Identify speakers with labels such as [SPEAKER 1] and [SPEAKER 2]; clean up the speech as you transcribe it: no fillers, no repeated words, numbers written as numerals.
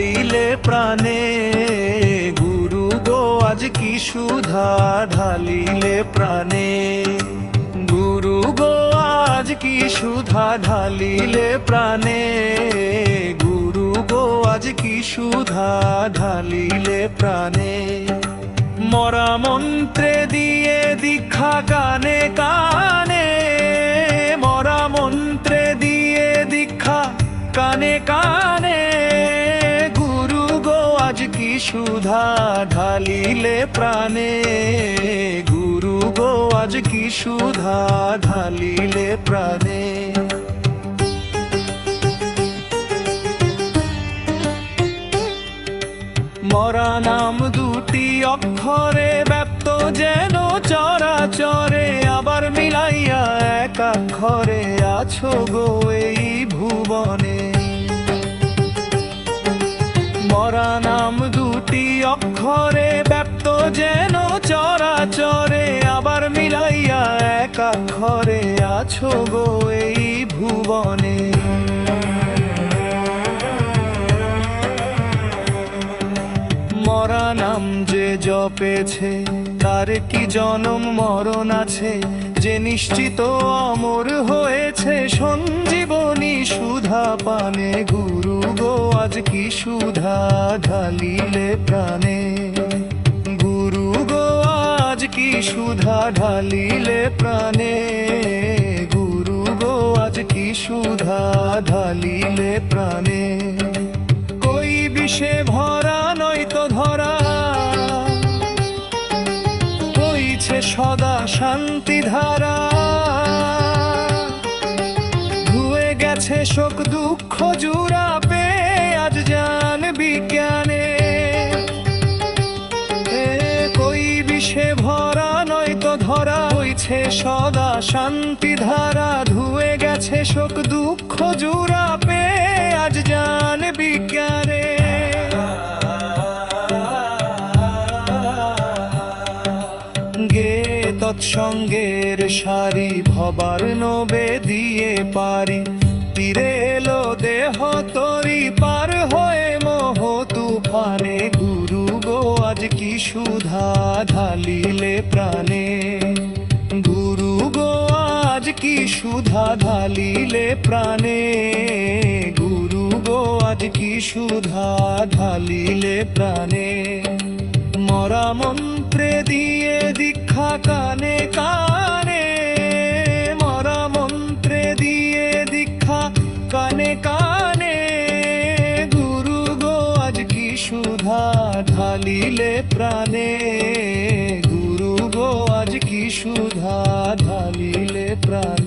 [SPEAKER 1] ঢালিলে প্রাণে, গুরু গো আজ কি সুধা ঢালিলে প্রাণে, গুরু গো আজ কি সুধা ঢালিলে প্রাণে, গুরু গো আজ কি সুধা ঢালিলে প্রাণে। মরা মন্ত্রে দিয়ে দীক্ষা কানে কানে, মরা মন্ত্রে দিয়ে দীক্ষা কানে কানে, গুরু গো আজ কি সুধা ঢালিলে প্রাণে, গুরু গো আজ কি সুধা ঢালিলে প্রাণে। মরা নাম দুটি অক্ষরে ব্যপ্ত যেন চরাচরে, আবার মিলাইয়া এক অক্ষরে আছো গো এই ভুবনে। মরা নাম দুটি অক্ষরে ব্যপ্ত যেন চরাচরে, আবার মিলাইয়া এক অক্ষরে আছো গো এই ভুবনে। মরা নাম যে জপেছে তার কি জনম মরণ আছে, যে নিশ্চিত অমর হয়েছে সঞ্জীবনী সুধা পানে, গুরু গো আজ কি সুধা ঢালিলে প্রাণে, গুরু গো আজ কি সুধা ঢালিলে প্রাণে, গুরু গো আজ কি সুধা ঢালিলে প্রাণে। কই বিষে ভরা নয়তো ধরা, বইছে সদা শান্তি ধারা, ধুয়ে গেছে শোক দুঃখ জুড়া পে আজ জান বিজ্ঞানে। কই বিষে ভরা নয়তো ধরা, বইছে সদা শান্তি ধারা, ধুয়ে গেছে শোক দুঃখ জুড়া পে আজ জান বিজ্ঞানে। গে তৎসঙ্গের সারি ভবার নবে দিয়ে পারি, তীরে এলো দেহ তরি পার হয়ে মোহ তুফানে, গুরু গো আজ কি সুধা ঢালিলে প্রাণে, গুরু গো আজ কি সুধা ঢালিলে প্রাণে, গুরু গো আজ কি সুধা ঢালিলে প্রাণে। মরা মন্ত্রে দিয়ে দীক্ষা কানে কানে, মরা মন্ত্রে দিয়ে দীক্ষা কানে কানে, গুরু গো আজ কি সুধা ঢালিলে প্রাণে, গুরু গো আজ কি সুধা ঢালিলে প্রাণে।